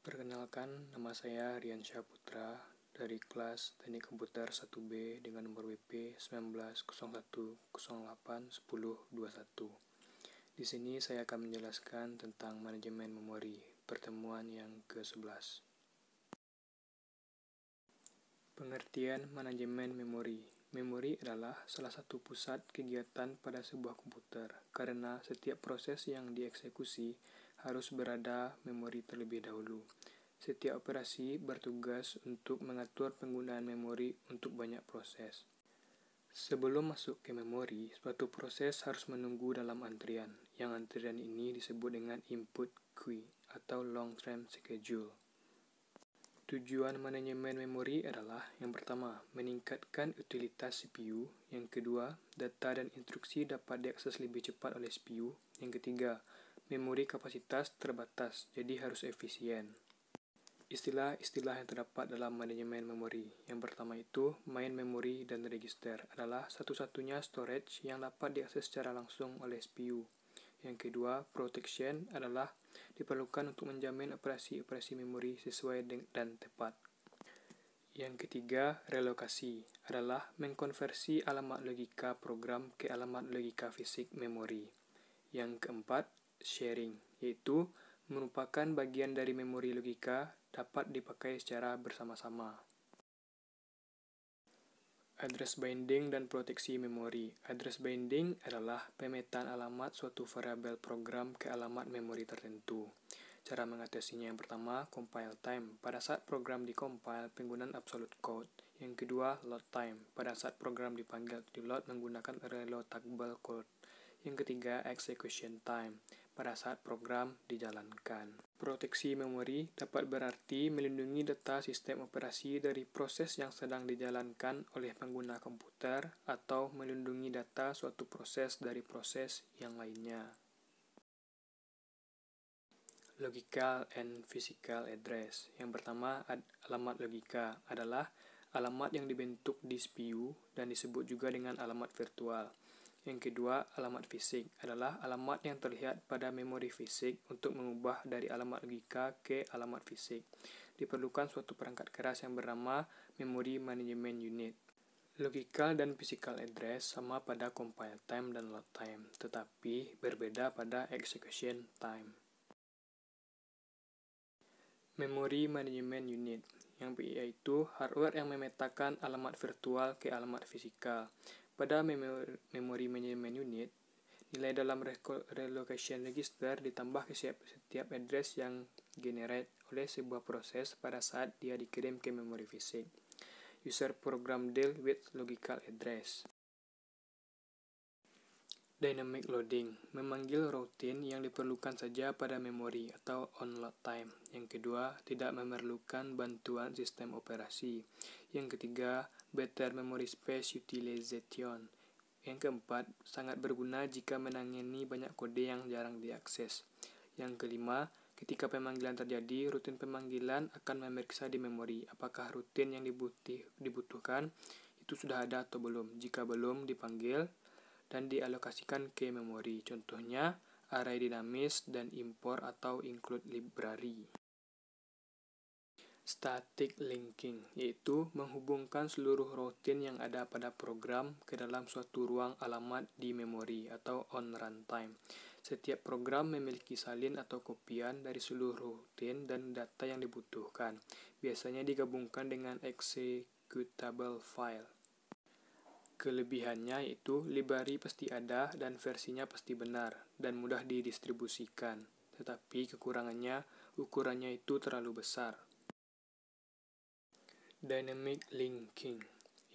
Perkenalkan, nama saya Rian Syahputra dari kelas Teknik Komputer 1B dengan nomor WP 1901081021. Di sini saya akan menjelaskan tentang manajemen memori, pertemuan yang ke-11. Pengertian manajemen memori. Memori adalah salah satu pusat kegiatan pada sebuah komputer, karena setiap proses yang dieksekusi harus berada memori terlebih dahulu. Setiap operasi bertugas untuk mengatur penggunaan memori untuk banyak proses. Sebelum masuk ke memori, suatu proses harus menunggu dalam antrian, yang antrian ini disebut dengan input queue atau long-term schedule. Tujuan manajemen memori adalah, yang pertama, meningkatkan utilitas CPU, yang kedua, data dan instruksi dapat diakses lebih cepat oleh CPU, yang ketiga, memori kapasitas terbatas, jadi harus efisien. Istilah-istilah yang terdapat dalam manajemen memori. Yang pertama itu, main memory dan register adalah satu-satunya storage yang dapat diakses secara langsung oleh CPU. Yang kedua, protection adalah diperlukan untuk menjamin operasi-operasi memori sesuai dan tepat. Yang ketiga, relokasi adalah mengkonversi alamat logika program ke alamat logika fisik memori. Yang keempat, sharing, yaitu merupakan bagian dari memori logika dapat dipakai secara bersama-sama. Address binding dan proteksi memori. Address binding adalah pemetaan alamat suatu variabel program ke alamat memori tertentu. Cara mengatasinya yang pertama, compile time. Pada saat program dikompil, penggunaan absolute code. Yang kedua, load time. Pada saat program dipanggil atau di-load menggunakan reloadable code. Yang ketiga, execution time. Pada saat program dijalankan. Proteksi memori dapat berarti melindungi data sistem operasi dari proses yang sedang dijalankan oleh pengguna komputer atau melindungi data suatu proses dari proses yang lainnya. Logical and physical address. Yang pertama, alamat logika adalah alamat yang dibentuk di CPU dan disebut juga dengan alamat virtual. Yang kedua, alamat fisik adalah alamat yang terlihat pada memori fisik untuk mengubah dari alamat logika ke alamat fisik. Diperlukan suatu perangkat keras yang bernama Memory Management Unit. Logical dan physical address sama pada compile time dan load time, tetapi berbeda pada execution time. Memory Management Unit, yaitu hardware yang memetakan alamat virtual ke alamat fisikal. Pada Memory Management Unit, nilai dalam relocation register ditambah ke setiap address yang generate oleh sebuah proses pada saat dia dikirim ke memori fisik. User program deal with logical address. Dynamic loading, memanggil routine yang diperlukan saja pada memori atau on load time. Yang kedua, tidak memerlukan bantuan sistem operasi. Yang ketiga, better memory space utilization. Yang keempat, sangat berguna jika menangani banyak kode yang jarang diakses. Yang kelima, ketika pemanggilan terjadi, rutin pemanggilan akan memeriksa di memori apakah rutin yang dibutuhkan itu sudah ada atau belum. Jika belum, dipanggil dan dialokasikan ke memori. Contohnya, array dinamis dan import atau include library. Static linking, yaitu menghubungkan seluruh routine yang ada pada program ke dalam suatu ruang alamat di memori atau on runtime. Setiap program memiliki salin atau kopian dari seluruh routine dan data yang dibutuhkan. Biasanya digabungkan dengan executable file. Kelebihannya yaitu library pasti ada dan versinya pasti benar dan mudah didistribusikan. Tetapi kekurangannya, ukurannya itu terlalu besar. Dynamic linking,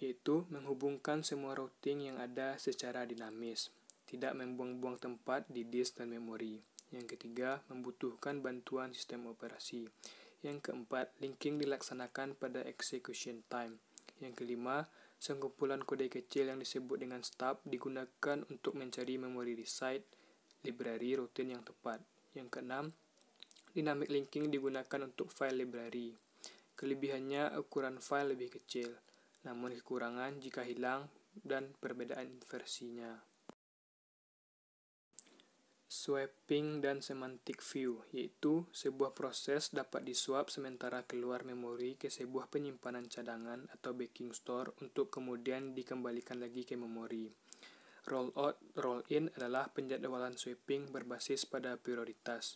yaitu menghubungkan semua routing yang ada secara dinamis, tidak membuang-buang tempat di disk dan memori. Yang ketiga, membutuhkan bantuan sistem operasi. Yang keempat, linking dilaksanakan pada execution time. Yang kelima, sekumpulan kode kecil yang disebut dengan stub digunakan untuk mencari memori recite library routine yang tepat. Yang keenam, dynamic linking digunakan untuk file library. Kelebihannya ukuran file lebih kecil, namun kekurangan jika hilang dan perbedaan versinya. Swapping dan semantic view, yaitu sebuah proses dapat diswap sementara keluar memori ke sebuah penyimpanan cadangan atau backing store untuk kemudian dikembalikan lagi ke memori. Rollout, roll-in adalah penjadwalan swapping berbasis pada prioritas.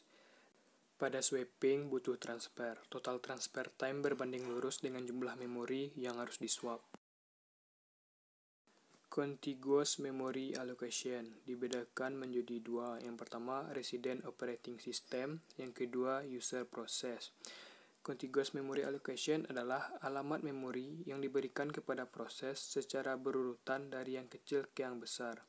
Pada swapping butuh transfer. Total transfer time berbanding lurus dengan jumlah memori yang harus diswap. Contiguous Memory Allocation dibedakan menjadi dua. Yang pertama, Resident Operating System. Yang kedua, User Process. Contiguous Memory Allocation adalah alamat memori yang diberikan kepada proses secara berurutan dari yang kecil ke yang besar.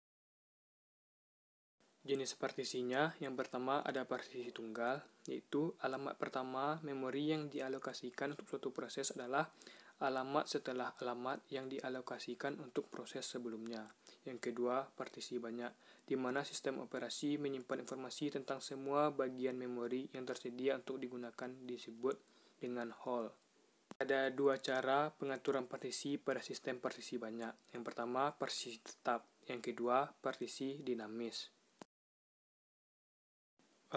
Jenis partisinya, yang pertama ada partisi tunggal, yaitu alamat pertama memori yang dialokasikan untuk suatu proses adalah alamat setelah alamat yang dialokasikan untuk proses sebelumnya. Yang kedua, partisi banyak, di mana sistem operasi menyimpan informasi tentang semua bagian memori yang tersedia untuk digunakan disebut dengan whole. Ada dua cara pengaturan partisi pada sistem partisi banyak. Yang pertama, partisi tetap. Yang kedua, partisi dinamis.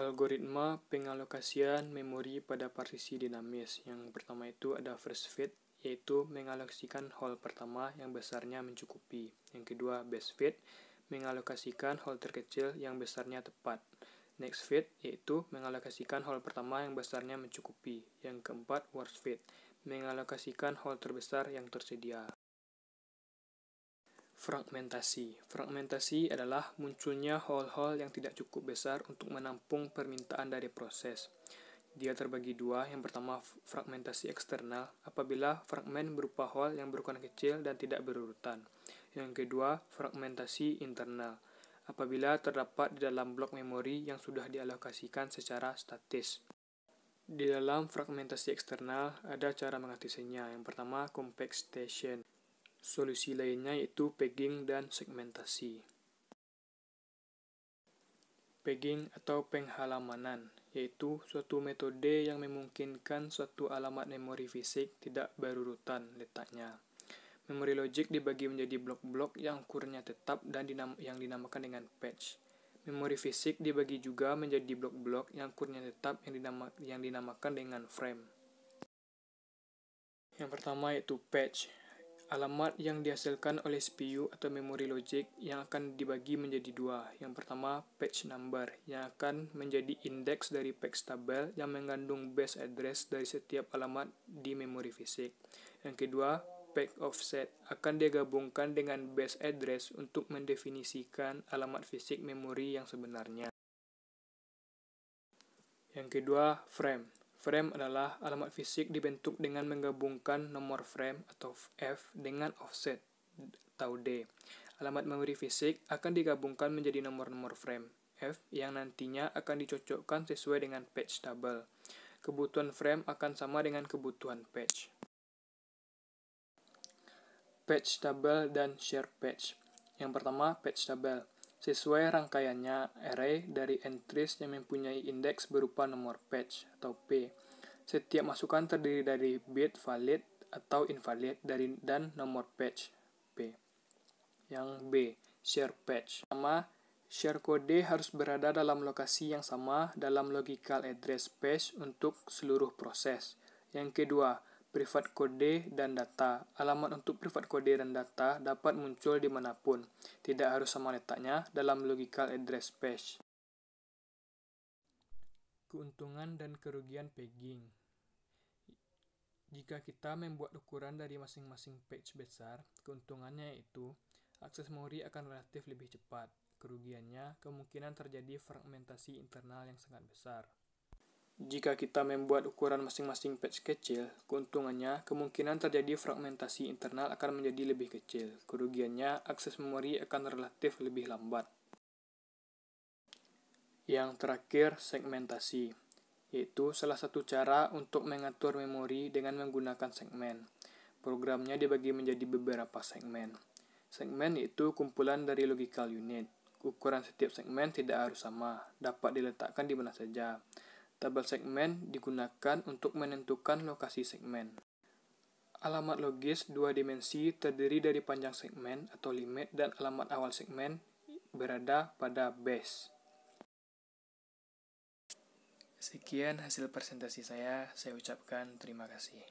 Algoritma pengalokasian memori pada partisi dinamis. Yang pertama itu ada first fit, yaitu mengalokasikan whole pertama yang besarnya mencukupi. Yang kedua, best fit, mengalokasikan whole terkecil yang besarnya tepat. Next fit, yaitu mengalokasikan whole pertama yang besarnya mencukupi. Yang keempat, worst fit, mengalokasikan whole terbesar yang tersedia. Fragmentasi. Fragmentasi adalah munculnya whole-whole yang tidak cukup besar untuk menampung permintaan dari proses. Dia terbagi dua. Yang pertama, fragmentasi eksternal, apabila fragmen berupa whole yang berukuran kecil dan tidak berurutan. Yang kedua, fragmentasi internal, apabila terdapat di dalam blok memori yang sudah dialokasikan secara statis. Di dalam fragmentasi eksternal, ada cara mengatasinya. Yang pertama, compaction. Solusi lainnya yaitu pegging dan segmentasi. Pegging atau penghalamanan, yaitu suatu metode yang memungkinkan suatu alamat memori fisik tidak berurutan letaknya. Memori logik dibagi menjadi blok-blok yang ukurannya tetap dan yang dinamakan dengan patch. Memori fisik dibagi juga menjadi blok-blok yang ukurannya tetap yang dinamakan dengan frame. Yang pertama yaitu patch. Alamat yang dihasilkan oleh CPU atau memori logik yang akan dibagi menjadi dua. Yang pertama, patch number, yang akan menjadi indeks dari patch tabel yang mengandung base address dari setiap alamat di memori fisik. Yang kedua, patch offset, akan digabungkan dengan base address untuk mendefinisikan alamat fisik memori yang sebenarnya. Yang kedua, frame. Frame adalah alamat fisik dibentuk dengan menggabungkan nomor frame atau F dengan offset atau D. Alamat memori fisik akan digabungkan menjadi nomor-nomor frame F yang nantinya akan dicocokkan sesuai dengan patch tabel. Kebutuhan frame akan sama dengan kebutuhan patch. Patch tabel dan share patch. Yang pertama, patch tabel. Sesuai rangkaiannya, array dari entries yang mempunyai indeks berupa nomor patch atau P. Setiap masukan terdiri dari bit valid atau invalid dan nomor patch P. Yang B, share patch. Pertama, share kode harus berada dalam lokasi yang sama dalam logical address space untuk seluruh proses. Yang kedua, private kode dan data. Alamat untuk private kode dan data dapat muncul dimanapun, tidak harus sama letaknya dalam logical address space. Keuntungan dan kerugian pegging. Jika kita membuat ukuran dari masing-masing patch besar, keuntungannya yaitu akses memori akan relatif lebih cepat. Kerugiannya, kemungkinan terjadi fragmentasi internal yang sangat besar. Jika kita membuat ukuran masing-masing patch kecil, keuntungannya, kemungkinan terjadi fragmentasi internal akan menjadi lebih kecil. Kerugiannya, akses memori akan relatif lebih lambat. Yang terakhir, segmentasi, yaitu salah satu cara untuk mengatur memori dengan menggunakan segmen. Programnya dibagi menjadi beberapa segmen. Segmen yaitu kumpulan dari logical unit. Ukuran setiap segmen tidak harus sama, dapat diletakkan di mana saja. Tabel segmen digunakan untuk menentukan lokasi segmen. Alamat logis dua dimensi terdiri dari panjang segmen atau limit dan alamat awal segmen berada pada base. Sekian hasil presentasi saya ucapkan terima kasih.